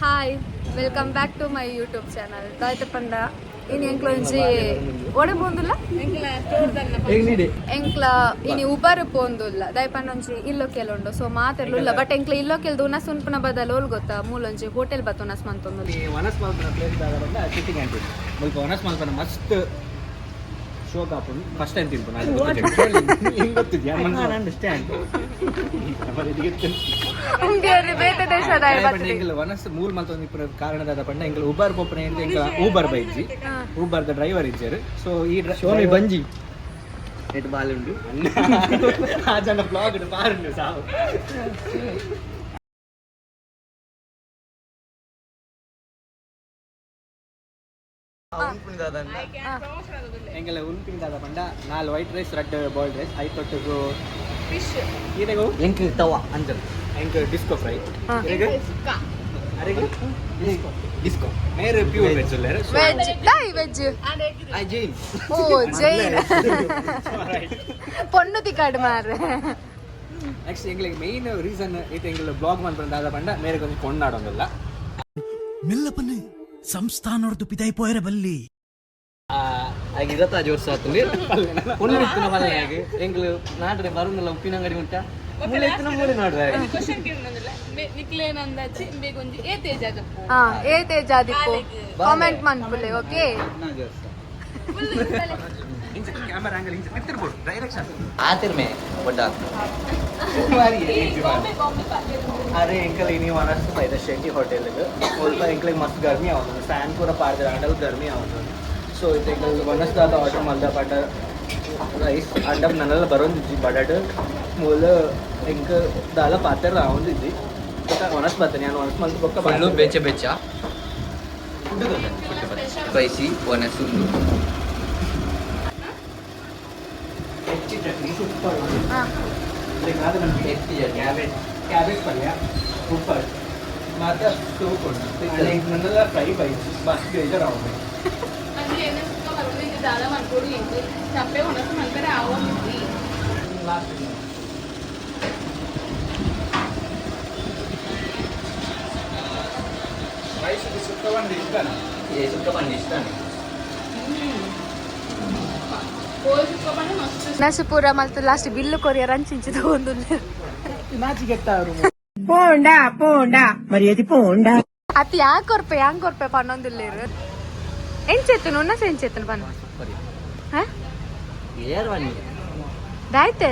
Hi welcome back to my YouTube channel ದಾಯ್ತ ಪಂಡ ಇನ್ನು ಎಂಕ್ಲೊಂಜಿ ಒಡೆ ಪೋಂದುಲ್ಲ ಎಂಕ್ಲ ಇನಿ ಉಬರ್ ಪೋಂದುಲ್ಲ ದಯಪಂಡ ಒಂಜಿ ಇಲ್ಲೋ ಕೆಲುಂಡು ಸೊ ಮಾತೆರ್ಲುಲ್ಲ ಬಟ್ ಎಂಕ್ಲ ಇಲ್ಲೋ ಕೆಲ್ದು ಉನಸ್ ಉನ್ಪುನ ಬದಲು ಓಲ್ ಗೊತ್ತಾ ಮೂಲೊಂಜಿ ಹೋಟೆಲ್ ಬತ್ತ ಉನಸ್ ಮಂತೊಂದು ವನಸ್ ಮಲ್ಪನ ಪ್ಲೇಸ್ ದಾಗಬಂದ ಸಿಟ್ಟಿಂಗ್ ಆಂಟಿ ಮುಲ್ಪ ವನಸ್ ಮಲ್ಪನ ಮಸ್ತ್ ಶೋ ಕಾಪುಂಡು ಫಸ್ಟ್ ಟೈಮ್ ತಿನ್ಪು ನಾನು ಹಿಂಗೆ ಗೊತ್ತಿದ್ಯಾ ನಾನು ಅಂಡರ್ಸ್ಟ್ಯಾಂಡ್ ಬೇತೆ ದೇಶದ ಎಂಗ್ಲ ವನಸ್ ಮೂಲ್ ಮಲ್ತೊಂದು ಇಪ್ಪರ ಕಾರಣದಾದ ಪಂಡ ಎಂಗ್ಲ ಉಬರ್ ಪೋಪನೆ ಅಂತ ಎಂಗ್ಲ ಊಬರ್ ಬೈಜಿ ಊಬರ್ ದ ಡ್ರೈವರ್ ಇಜ್ಜರು ಸೊ ಈ ಶೋನಿ ಬಂಜಿ ಎಟ್ ಬಾಲುಂಡು ಆ ಜನ ಬ್ಲಾಗ್ ಪಾರುಂಡು ಸಾವು ಎಂಗೆಲ್ಲ ಉನ್ಪಿಂದಾದ ಪಂಡ 4 ವೈಟ್ ರೈಸ್ 2 ಬಾಯ್ಲ್ಡ್ ರೈಸ್ 5 ತೊಟ್ಟುಗು ಫಿಶ್ ಈತೆಗು ಎಂಕ್ ತವ ಅಂಜಲ್ ಎಂಕ್ ಡಿಸ್ಕೋ ಫ್ರೈ ಅರೆಗೆ ಅರೆಗೆ ಡಿಸ್ಕೋ ಮೇರೆ ಪ್ಯೂರ್ ವೆಜ್ ಲೆರ್ ವೆಜ್ ಡೈ ವೆಜ್ ಐ ಜೈನ್ ಓ ಜೈನ್ ಪೊನ್ನು ತಿಕಾಡ್ ಮಾರ್ರೆ ನೆಕ್ಸ್ಟ್ ಎಂಗ್ಲಿಗೆ ಮೇನ್ ರೀಸನ್ ಈತೆ ಎಂಗ್ಲ ಬ್ಲಾಗ್ ಮನ್ಪಂದಾದ ಪಂಡ ಮೇರೆ ಕೊಂಚ ಕೊಂಡಾಡೊಂದಲ್ಲ ಮೆಲ್ಲಪನ್ನೆ ಸಂಸ್ಥಾನೋರ್ದು ಪಿದೈಪೋಯರ ಬಲ್ಲಿ ಹಾಗೆ ಇರತ್ತ ಜೋರ್ಸ ಆತಲ್ಲಿ ಒಳ್ಳೆ ಇತ್ತಿನ ಮನೆಯಾಗಿ ಎಂಗ್ಲು ನಾಡ್ರೆ ಬರುಂದಲ್ಲ ಉಪ್ಪಿನ ಅಂಗಡಿ ಉಂಟ ಮೂಲೆ ಇತ್ತಿನ ಮೂಲೆ ನೋಡ್ರೆ ಕ್ವೆಶ್ಚನ್ ಕೇಳನಲ್ಲ ನಿಕ್ಲೇನ ಅಂದಾಜಿ ಬೇಗೊಂಜಿ ಏತೇಜ್ ಆದಪ್ಪು ಏತೇಜ್ ಆದಿಪ್ಪು ಕಾಮೆಂಟ್ ಮನ್ಪುಲೆ ಓಕೆ ನಾ ಜೋರ್ಸ ಇಂಚ ಕ್ಯಾಮೆರಾ ಆಂಗಲ್ ಇಂಚ ತಿರ್ಬೋದು ಡೈರೆಕ್ಷನ್ ಆತಿರ್ಮೆ ಬಡ್ಡ अरे अंकल इन्हीं वाला से फायदा शेटी होटल है बोल पर अंकल मस्त गर्मी आवत फैन पूरा पार दे अंडल गर्मी आवत सो इथे अंकल वनस दादा ऑर्डर मल्दा पाट ರೈಸ್ ಅಂಡಪ್ ನನ್ನೆಲ್ಲ ಬರೋದಿದ್ದಿ ಬಡಾಟ್ ಮೂಲ ಇಂಕ ದಾಲ ಪಾತ್ರೆ ರಾವಂದಿದ್ದಿ ವನಸ್ ಬತ್ತಾನೆ ನಾನು ವನಸ್ ಮಲ್ದ ಪಕ್ಕ ಫುಲ್ಲು ಬೆಚ್ಚ ಬೆಚ್ಚ ಸ್ಪೈಸಿ ಒನಸುಲ್ಲು ಹೆಚ್ಚಿ ಚಟ್ನಿ ಸೂಪರ್ ಬೇಕಾದ್ರೆ ನಮಗೆ ಹೆಚ್ಚಿ ಕ್ಯಾಬೇಜ್ ಪಲ್ಯ ಸೂಪರ್ ಮಾತ್ರ ಸೂಪ್ ಉಂಟು ನನ್ನೆಲ್ಲ ಫ್ರೈ ಬೈಸ್ ಮಸ್ತ್ ಬೇಜಾರಾಗುತ್ತೆ ಅಂದ್ರೆ ಏನಕ್ಕೆ ಬರೋದಿಲ್ಲ ದಾಲ ಮಾಡ್ಕೊಡಿ ಎಂದು ಚಪ್ಪೆ ಹೊನಸು ಮಾಡ್ತಾರೆ ಆವೊಂದಿ ರೈಸ್ ಸುತ್ತವಂಡಿ ಇಷ್ಟನ ಇದು ಸುಕ್ಕ ಬಂಡಿ ಇಷ್ಟನೇ ಕೋಲ್ ಸುಕ್ಕಬಣ್ಣ ಮಸ್ತ್ ನಸುಪುರ ಮಲ್ತು ಲಾಸ್ಟ್ ಬಿಲ್ಲು ಕೊರಿಯರ್ ಅಂಚಿಂಚಿದ ಒಂದು ನಾಚಿಗೆಟ್ಟಾರು పోండా పోండా మరి అది పోండా ಅತ್ ಯಾಂಗ್ ಕೊರ್ಪೆ ಪನ್ನೊಂದಿಲ್ಲೇರು ಎಂಚೆತ್ತನು ಉನ್ನಸ ಎಂಚೆತ್ತನು ಪನ್ನ ಹ ಏರ್ ಬನ್ನಿ ದಾಯ್ತೆ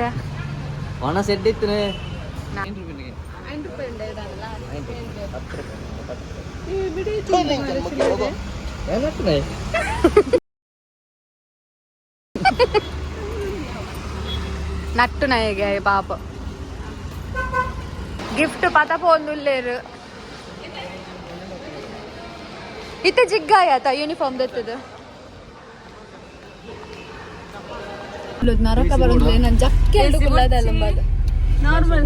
ಒಣ ಸೆಡ್ ಇತ್ತು నట్టు నయగా పాప గిఫ్ట్ పత పోందుల్లేరు ಇತ್ತೆ ಜಿಗ್ಗಾಯತ ಯೂನಿಫಾರ್ಮ್ ದತ್ತದ ನರಕ ಬರೋದಿಲ್ಲ ನಾನು ಜಕ್ಕೆ ಹಿಡ್ಕೊಳ್ಳೋದಲ್ಲ ನಾರ್ಮಲ್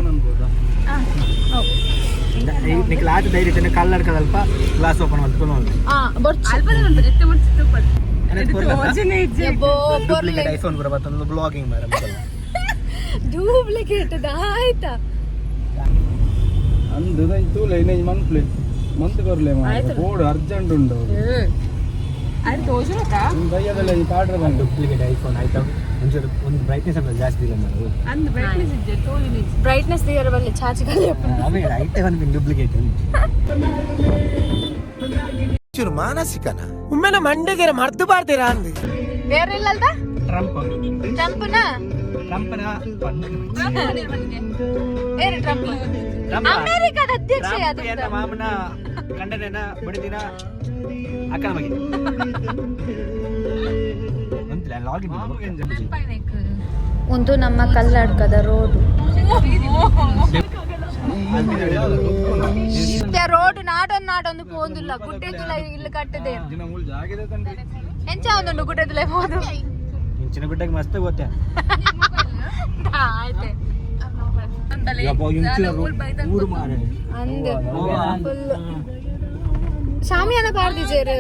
నీకు లాస్ట్ ధైర్యం కలర్ కదల్ప గ్లాస్ ఓపెన్ ಮಾಡ್ಕೊಂಡು ಡೂಪ್ಲಿಕೇಟ್ ಐಫೋನ್ ಬರ ಬತ್ತೊಂದು ಬ್ಲಾಗಿಂಗ್ ಮಾರ ಡೂಪ್ಲಿಕೇಟ್ ಆಯ್ತಾ ಅಂದು ಲೈನೇಜ್ ಮಂತ್ಲಿ ಮಂತ್ ಬರ್ಲೆ ಬೋರ್ಡ್ ಅರ್ಜೆಂಟ್ ಉಂಟು ಅದು ತೋಜುನಕ ಬೈಯದಲ್ಲ ಈ ಪಾಡ್ರ ಬಂದು ಡೂಪ್ಲಿಕೇಟ್ ಐಫೋನ್ ಆಯ್ತಾ ಒಂದು ಬ್ರೈಟ್ನೆಸ್ ಅಂತ ಜಾಸ್ತಿ ಇಲ್ಲ ಮಾಡು ಅಂದ್ ಬ್ರೈಟ್ನೆಸ್ ಇದ್ದೆ ತೋಲಿನಿ ಬ್ರೈಟ್ನೆಸ್ ದಿಯರ ಬಲ್ಲಿ ಚಾಚಿಗಲ್ಲ ಆಮೇಲೆ ಐತೆ ಒಂದು ಡೂಪ್ಲಿಕೇಟ್ ಚೂರು ಮಾನಸಿಕನ ಒಮ್ಮೆನ ಮಂಡೆಗೆರ ಮರ್ದು ಬಾರ್ತೀರಾ ಅಂದು ಬೇರೆ ಇಲ್ಲಲ್ದ ಟ್ರಂಪ್ ಟ್ರಂಪ್ನ ಟ್ರಂಪ್ನ ಬೇರೆ ಟ್ರಂಪ್ ಅಮೆರಿಕದ ಅಧ್ಯಕ್ಷ ಅದು ಮಾಮನ ಗಂಡನೇನ ಬಡಿದಿನ ಅಕ್ಕನ ಮಗಿ ಒಂದು ನಮ್ಮ ಕಲ್ಲಡ್ಕದ ರೋಡು ರೋಡ್ ನಾಡೊಂದು ಪೋಂದಿಲ್ಲ ಗುಡ್ಡೆದುಲ ಇಲ್ಲಿ ಕಟ್ಟದೆ ಎಂಚ ಒಂದೊಂದು ಗುಡ್ಡೆದುಲ ಹೋದು ಇಂಚಿನ ಗುಡ್ಡಕ್ಕೆ ಮಸ್ತ್ ಗೊತ್ತೇ ಆಯ್ತೆ ಊರು ಮಾರೆ ಅಂದೆ ಫುಲ್ ಶಾಮಿಯಾನ ಪಾಡ್ದಿದ್ದೇರು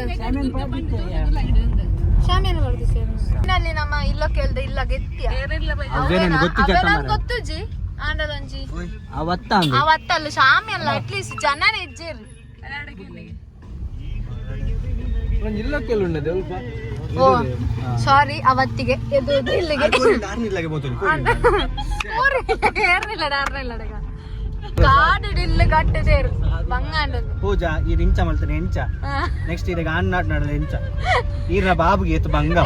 ಶಾಮಿಯಾನ ಪಾಡ್ದಿದ್ದೇರು ಇನ್ನಲ್ಲಿ ನಮ್ಮ ಇಲ್ಲೋ ಕೇಳ್ದೆ ಇಲ್ಲ ಗೆತ್ಯ ಗೊತ್ತುಜಿ ಆಂಡಲೊಂಜಿ ಅವತ್ತ ಅವತ್ತಲ್ಲ ಶಾಮಿಯಲ್ಲ ಅಟ್ಲೀಸ್ಟ್ ಜನನೇ ಇಜ್ಜೇರು ಒಂದು ಇಲ್ಲಕ್ಕೆಲ್ಲ ಉಂಡದೆ ಸ್ವಲ್ಪ ಓ ಸಾರಿ ಅವತ್ತಿಗೆ ಇದು ಇಲ್ಲಿಗೆ ಕಾಡಿಡಿಲ್ಲ ಕಟ್ಟಿದೇರು ಬಂಗಾಂಡ ಪೂಜಾ ಈ ಇಂಚ ಮಲ್ತಾನೆ ಎಂಚ ನೆಕ್ಸ್ಟ್ ಇದೀಗ ಆನ್ನಾಡ್ ನಡದ ಎಂಚ ಈರ ಬಾಬುಗೆ ಎತ್ತು ಬಂಗ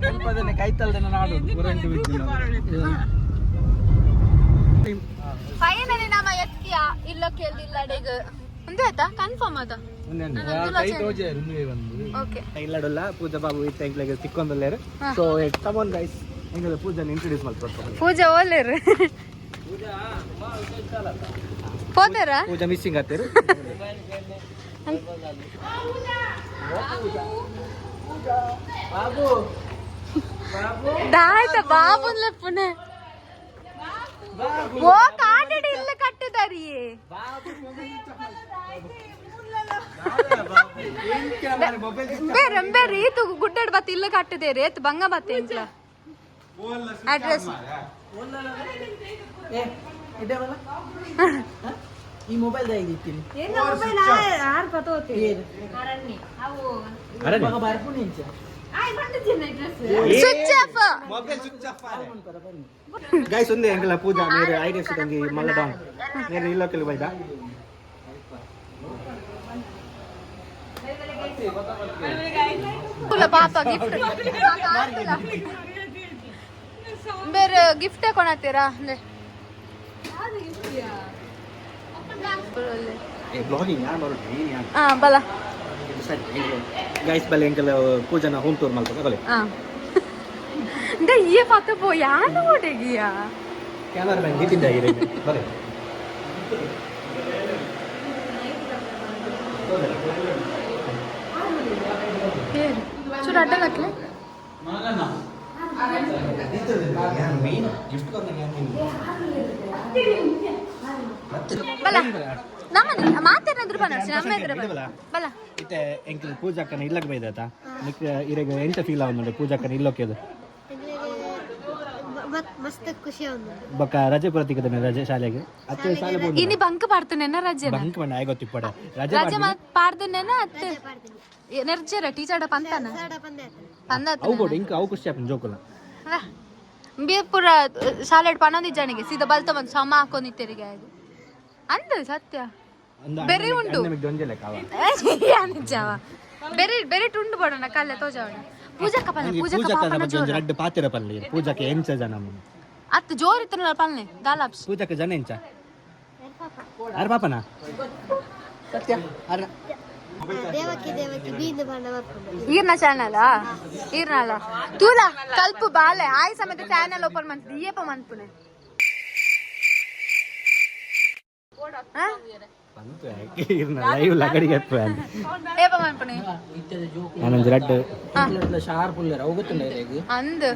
ಮುಲ್ಪದನೆ ಕೈತಲ್ದನ ನಾಡು ಗುರಂಟಿ ಬಿದ್ದು ಫೈನಲಿ ನಮ್ಮ ಎತ್ತಿಯ ಇಲ್ಲ ಕೇಳಿಲ್ಲ ಡೇಗ ಮುಂದೆ ಆಯ್ತಾ ಕನ್ಫರ್ಮ್ ಅದ ಕೈ ತೋಜೆ ರುಂದುವೆ ಬಂದು ಓಕೆ ಇಲ್ಲಡಲ್ಲ ಪೂಜಾ ಬಾಬು ಇತ್ತ ಎಂಕ್ಲೆಗೆ ತಿಕ್ಕೊಂದಲ್ಲೇರು ಸೊ ಕಮನ್ ಗೈಸ್ ಎಂಗದ ಪೂಜಾನ ಇಂಟ್ರೊಡ್ಯೂಸ್ ಮಾಡ್ಕೊಡ್ತಾರೆ ಪೂಜಾ ಓಲೇರು ಹೋದಾರ ಪೂಜಾ ಮಿಸ್ಸಿಂಗ್ ಆಗ್ತೀರು ದಾಯ್ತ ಬಾಬುನ್ಲ ಪುನಃ ಓ ಕಾಡಿಡಿ ಇಲ್ಲ ಕಟ್ಟಿದಾರಿ ಬೇರೆ ರೀತು ಗುಡ್ಡಾಡ್ ಬತ್ತ ಇಲ್ಲ ಕಟ್ಟಿದೆ ರೇತ್ ಬಂಗ ಬತ್ತೆ ಇಂಟ್ಲ ಅಡ್ರೆಸ್ ಈ ಮೊಬೈಲ್ ದಾಗಿದ್ದೀನಿ ಸ್ವಿಚ್ ಆಫ್ ಗೈಸ್ ಒಂದೇ ಎಂಕಲ ಪೂಜಾ ಮೇರೆ ಐಡಿಯಾ ಸಿದಂಗಿ ಮಲ್ಲ ಡೌನ್ నేను ఇల్లోకి పోయిదా ಪಾಪ ಗಿಫ್ಟ್ ಬೇರೆ ಗಿಫ್ಟ್ ಕೊಣತ್ತೀರಾ ಅಂದ್ರೆ ಬ್ಲಾಗಿಂಗ್ ಯಾರು ಮಾಡೋದು ಹಾ ಬಲ ಗೈಸ್ ಬಲೆ ಎಂಕಲ ಪೂಜಾನ ಹೋಮ್ ಟೂರ್ ಮಾಡ್ತಾರೆ ಬಲೆ ಹಾ ಈ ಪತ್ತ ಯಾರು ಓಡಗಿಯಾ ಕ್ಯಾಮರಾಮನ್ ನಿತಿನ್ ಆಗಿರಿ ಬಲೆ ಚೂರು ಅಡ್ಡ ಕಟ್ಲೆ ಬಲ ನಮ್ಮನೆ ಮಾತೇನಾದ್ರು ನಮ್ಮ ಎದುರು ಬಲ ಇತ್ತೆ ಎಂಕಲ್ ಪೂಜಾಕ್ಕನ ಇಲ್ಲಕ್ಕೆ ಬೈದಾತ ನಿಕ್ ಇರೆಗ ಎಂತ ಫೀಲ್ ಆവുന്നുണ്ട് ಪೂಜಾಕ್ಕನ ಇಲ್ಲೋಕೆ ಅದು ಮಸ್ತ್ ಖುಷಿ ಆവുന്നു ಬೊಕ್ಕ ರಜೆ ಪ್ರತಿಕದನೆ ರಜೆ ಶಾಲೆಗೆ ಅತ್ತೆ ಶಾಲೆ ಬೋದು ಇನಿ ಬಂಕ್ ಪಾಡ್ತೇನೆ ರಜೆ ಬಂಕ್ ಬಂಡ ಆಗೋತ್ತಿಪ್ಪಡ ರಜೆ ರಜೆ ಪಾಡ್ದೇನೆ ಅತ್ತೆ ಎನರ್ಜಿ ಟೀಚರ್ ಪಂತನ ಪಂದ ಅವು ಬೋಡು ಇಂಕ ಅವು ಖುಷಿ ಆಪನ್ ಜೋಕುಲ ಪೂರ ಶಾಲೆ ಪನ್ನೊಂದು ಜನಿಗೆ ಸೀದಾ ಬಲ್ತ ಬಂದು ಸಮ ಹಾಕೊಂಡಿತ್ತೆರಿಗೆ ಅದು ಅಂದ ಸತ್ಯ ಬೇರೆ ಉಂಟು ದೊಂಜಲೆ ಕಾವ ನಿಜವ ಬೇರೆ ಬೇರೆ ಟುಂಡು ಬಡೋಣ ಕಲ್ಲೆ ತೋಜಾವಣ ಪೂಜಕ್ಕ ಪಲ್ಲೆ ಪೂಜಾಕ್ಕನ ಬಗ್ಗೆ ಒಂದು ರಡ್ಡು ಪಾತಿರ ಪಲ್ಲೆ ಪೂಜಾಕ್ಕೆ ಎಂಚ ಜನ ಅತ್ತು ಜೋರ್ ಇತ್ತಲ್ಲ ಪಲ್ಲೆ ದಾಲಾಪ್ಸ್ ಪೂಜಾಕ್ಕೆ ಜನ ಎಂಚ ಆರ್ ಪಾಪನ ಸತ್ಯ ಆರ್ ದೇವಕ್ಕೆ ಬೀಂದು ಬಣ್ಣ ಬರ್ಕೊಂಡು ಈರ್ನ ಚಾನಲ್ ಈರ್ನಲ್ಲ ತೂಲ ಕಲ್ಪು ಬಾಲೆ ಆಯ್ ಸಮೇತ ಚಾನಲ್ ಓಪನ್ ಮಾಡ್ತಿದ್ದೆ ಈಯಪ್ಪ ಮಂತ್ಪುನೆ ಬಂತು ಯಾಕೆ ಇರ್ನ ಲೈವ್ ಲಗಡಿಗೆ ಎತ್ಪನ್ ಏಪ ಮಂತ್ಪುನೆ ನಾನೊಂದು ರಡ್ಡು ಶಾರ್ಪ್ ಉಳ್ಳರ ಹೋಗುತ್ತಲ್ಲ ಹೇಗೆ ಅಂದ್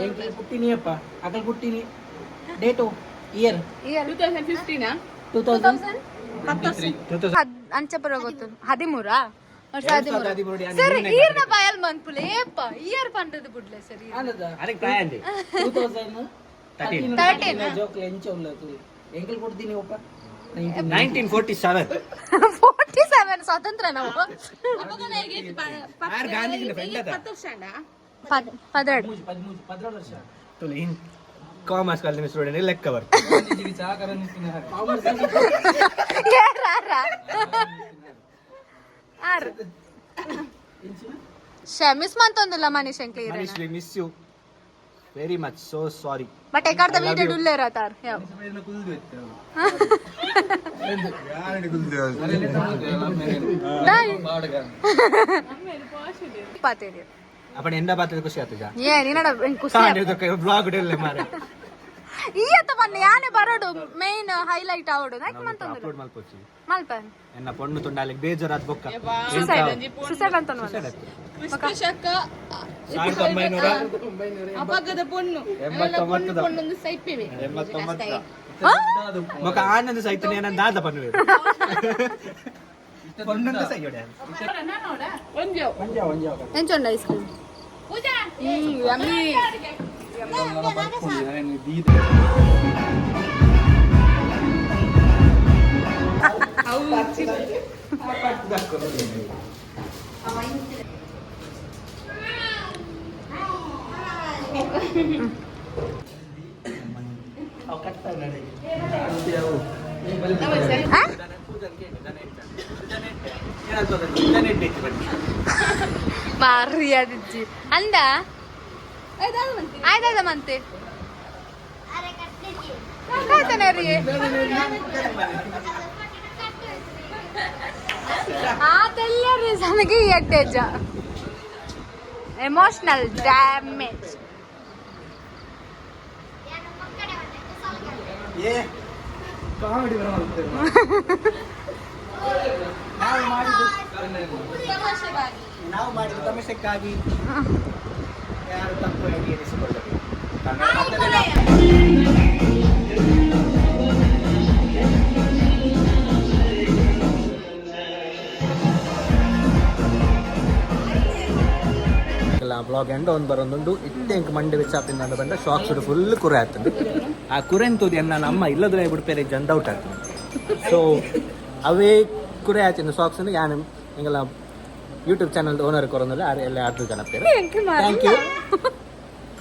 ಎಂಕಲ್ ಪುಟ್ಟಿನಿ ಅಪ್ಪ ಅಕಲ್ ಪುಟ್ಟಿನಿ ಡೇಟು ಇಯರ್ 2015 2000 ಅಂಚಪುರ ಗೊತ್ತು 13 ವರ್ಷ 13 ಸರಿ ಈರ್ನ ಬಾಯಲ್ ಮಂತ್ಪುಲೆ ಏಪ ಇಯರ್ ಪಂಡದ ಬಿಡ್ಲೆ ಸರಿ ಅದಕ್ಕೆ ಪ್ರಾಯ ಅಂದಿ 13 ಜೋಕ್ ಎಂಚ ಉಳ್ಳದು ಎಂಕಲ್ ಕೊಡ್ತೀನಿ ಅಪ್ಪ 1947 47 ಸ್ವಾತಂತ್ರ್ಯ ನಾವು ಆರ್ ಗಾಂಧಿಗಿನ ಫ್ರೆಂಡ್ ಅದ 13 ವರ್ಷ ತುಲಿ ಕಾಮರ್ಸ್ ಕಾಲೇಜ್ ಸ್ಟೂಡೆಂಟ್ ಲೆಕ್ಕ ಬರ್ ಮಿಸ್ ಮಂತೊಂದಿಲ್ಲ ಮನೀಶ್ ಅಂಕ್ಲಿ ಮನೀಶ್ಲಿ miss you very much so sorry but ಏಕಾರ್ದ ವೀಡಿಯೋ ಡುಲ್ಲೆ ಇರತ್ತಾರ ಯಾವ ಪಾತೇರಿ आपण ಎಂದ ಬಾತದ ಖುಷಿ ಆತುಜಾ ಏ ನಿನ್ನಡ ಖುಷಿ ಸಾಂಡಿದಕ್ಕೆ ಬ್ಲಾಗ್ ಡೆಲ್ಲ ಮಾರೆ ಈಯತ ಬನ್ನಿ ಯಾನೆ ಬರೋಡು ಮೇನ್ ಹೈಲೈಟ್ ಆವಡು ನಾಕ್ ಮಂತೊಂದಿಲ್ಲ ಅಪ್ಲೋಡ್ ಮಲ್ಪೋಚಿ ಮಲ್ಪ ಎನ್ನ ಪೊಣ್ಣು ತುಂಡಾಲಿಗೆ ಬೇಜಾರಾದ ಬೊಕ್ಕ ಸುಸೈಡ್ ಅಂತ ವಿಶ್ಲೇಷಕ 1900 ಅಪಗದ ಪೊಣ್ಣು 89 ಪೊಣ್ಣೊಂದು ಸೈಪೇವೆ 89 ಮೊಕ ಆನಂದ ಸೈತನೆ ನನ್ನ ದಾದ ಪನ್ನುವೆ ಪೊಣ್ಣಂದ ಸೈಯೊಡೆ ಎಂಚೊಂಡ ಐಸ್ ಕ್ರೀಮ್ ಪೂಜಾ ಯಮ್ಮಿ ಮಾರಿ ಅದಿಜ್ಜಿ ಅಂದ ಆಯ್ತಾಯ್ತ ಮಂತೆ ಆಯ್ತಾನೆ ರೀ ಆತೆಲ್ಲರಿ ನನಗೆ ಎಡ್ಡೆಜ್ಜ ಎಮೋಷನಲ್ ಡ್ಯಾಮೇಜ್ ಕಾಮಿಡಿ ನಾವು ಮಾಡಿದ ತಮಾಷೆಕ್ಕಾಗಿ ಯಾರು ತಪ್ಪಾಗಿ ಎನಿಸಿಕೊಳ್ಳಬೇಕು. ಬ್ಲಾಗ್ ಎಂಡ ಒಂದು ಬರೋದು ಇತ್ತೆ ಇಂಕ ಮಂಡೆ ಬೆಚ್ಚಾಪಿಂದ ಬಂದ ಶಾಕ್ಸ್ ಫುಲ್ ಕುರೆ ಆಗ್ತದೆ. ಆ ಕುರೆ ಅಂತದ್ದು ನನ್ನ ಅಮ್ಮ ಇಲ್ಲದ್ರೆ ಬಿಡ್ಪೇರೆ ಜನ್ ಔಟ್ ಆಗ್ತದೆ. ಸೊ ಅವೇ ಕುರೆ ಆಯ್ತಿನ ಸಾಕ್ಸ್ ಯಾನು ಹಿಂಗೆಲ್ಲ ಯೂಟ್ಯೂಬ್ ಚಾನಲ್ ಓನರ್ ಕೊರೋನಲ್ಲ ಎಲ್ಲ 10 ಜನ ಪೇರು. Thank you,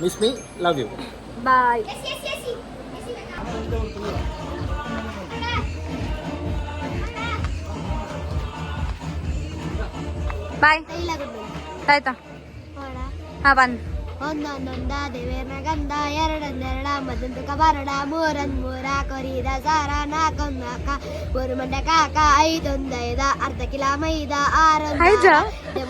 miss me, love you, bye. Bye ಆಯ್ತಾ? ಹಾ ಬಂದ್ ಒಂದೊಂದೊಂದ ದೇವೇರ್ನ ಗಂಧ ಎರಡೊಂದೆರಡ ಮದ್ದಂತಕ ಬರಡ ಮೂರ ಕೊರಿದ ಸಾರ ನಾಕೊಂದಾಕ ಮೂರು ಮಂಡ್ಯ ಕಾಕ ಐದೊಂದೈದ ಅರ್ಧ ಕಿಲ ಮೈದ ಆರೊಂದ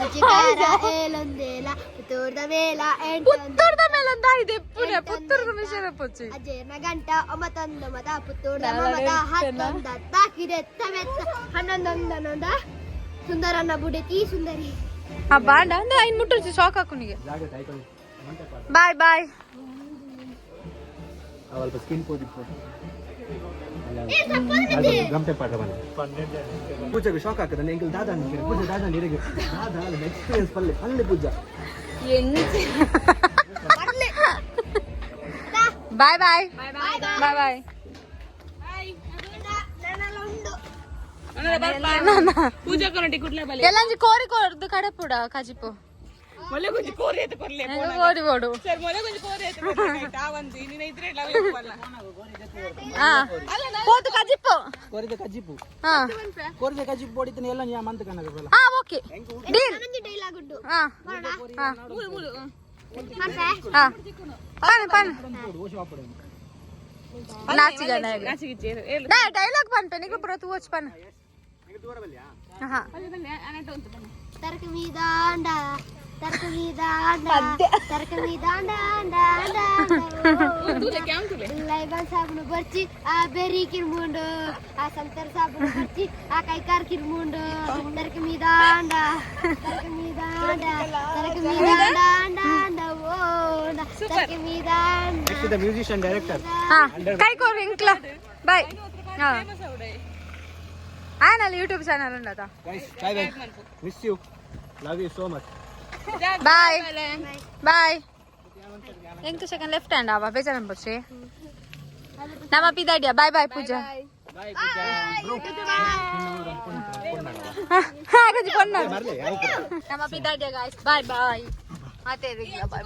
ಮುಚಿಕಾರ ಏಳೊಂದೇಲ ಪುತ್ತೂರ್ದ ಮೇಲ ಪುತ್ತೂರ್ದ ಮೇಲಂದ ಇದೆ ಪುಣೆ ಪುತ್ತೂರ್ದ ಮಿಷನ ಪೊಚ್ಚಿ ಅಜೇರ್ನ ಗಂಟ ಒಂಬತ್ತೊಂದು ಮತ ಪುತ್ತೂರ್ದ ಮಮತ ಹತ್ತೊಂದ ತಾಕಿದೆ ತಮೆತ್ತ ಹನ್ನೊಂದೊಂದನೊಂದ ಸುಂದರನ ಬುಡತಿ ಸುಂದರಿ ಆ ಬಾಂಡ ಅಂದ್ರೆ ಐನ್ ಮುಟ್ಟುಚ್ಚಿ ಶಾಕ್ ಹಾಕುನಿಗೆ. ಬಾಯ್ ಬಾಯ್. ಅವಲ್ಪ ಸ್ಕಿನ್ ಪೋದಿಪ್ಪು ಗಂಟೆ ಪಾಠ ಬಂದು ಪೂಜೆಗೆ ಶಾಕ್ ಹಾಕದ ಎಂಕಲ್ ದಾದಾ ಅಂತಾರೆ ಪೂಜೆ ದಾದಾ ನೀರಿಗೆ ದಾದಾ ಎಕ್ಸ್ಪೀರಿಯನ್ಸ್ ಪಲ್ಲೆ ಅಲ್ಲೇ ಪೂಜಾ ಬಾಯ್ ಬಾಯ್ ಬಾಯ್ ಬಾಯ್. ಪೂಜಾ ಕೊರಟಿ ಕುಟ್ಲೆ ಬಲೆ ಎಲ್ಲಂಜಿ ಕೋರಿ ಕೋರ್ದು ಕಡೆ ಪುಡ ಕಾಜಿಪು ಮೊಲೆ ಗುಂಜಿ ಕೋರಿ ಎತ್ತು ಕೊರ್ಲೆ ಕೋರಿ ಬೋಡು ಸರ್ ಮೊಲೆ ಗುಂಜಿ ಕೋರಿ ಎತ್ತು ಕೊರ್ಲೆ ತಾವಂದಿ ನೀನ ಇದ್ರೆ ಲವಲ್ಲ ಹಾ ಕೋತು ಕಾಜಿಪು ಕೋರಿದ ಕಜ್ಜಿಪ್ಪು ಹಾ ಕೋರಿದ ಕಜ್ಜಿಪ್ಪು ಬೋಡಿತನ ಎಲ್ಲ ನೀ ಮಂತ ಕನಗಲ್ಲ. ಹಾ ಓಕೆ ಡೀಲ್. ಡೈಲಾಗ್ ಉಂಟು ಹಾ ಹಾ ಹಾ ಪನ್ ನಾಚಿಗ ಡೈಲಾಗ್ ಪನ್ ಪೆನಿಗ ಪುರ ತೂ ವಚ್ ಪನ್ ಹಾ ತರಕ ಮೀದಾಂಡ ತರಕ ಮೀದಾಂಡ ತರಕ ಮೀದಾಂಡ ಲೈಬನ್ ಸಾಬುನು ಬರ್ಚಿ ಆ ಬೆರಿ ಕಿರ್ಮುಂಡು ಆ ಸಂತರ್ ಸಾಬುನು ಬರ್ಚಿ ಆ ಕೈಕಾರ್ ಕಿರ್ಮುಂಡು ತರಕ ಮೀದಾಂಡ ತರಕ ಮೀದಾಂಡ ತರಕ ಮೀದಾಂಡ ಓಂಡ ತರಕ ಮೀದಾಂಡ. Next the musician director. ಹಾ ಕೈ ಕೋರ್ ಇಂಕ್ಲ ಬೈ. ಹಾ ಆನಲ್ಲ ಯೂಟ್ಯೂಬ್ ಚಾನಲ್ ಉಂಡದ. Guys bye bye, miss you, love you so much. Bye bye. ಎಂಟು ಸೆಕೆಂಡ್ ಲೆಫ್ಟ್ ಹ್ಯಾಂಡ್ ಆವ ಬೇಜಾರ ಬಚ್ಚೆ ನಮ್ಮ ಪಿದಾಡಿಯ. ಬಾಯ್ ಬಾಯ್ ಪೂಜಾ. ಬಾಯ್ ಪೂಜಾ. ಹಾಗಾದ್ರೆ ಪೊನ್ನ ನಮ್ಮ ಪಿದಾಡಿಯ ಗಾಯ್ಸ್. ಬಾಯ್ ಬಾಯ್. ಮತ್ತೆ ಬಾಯ್ ಬಾಯ್.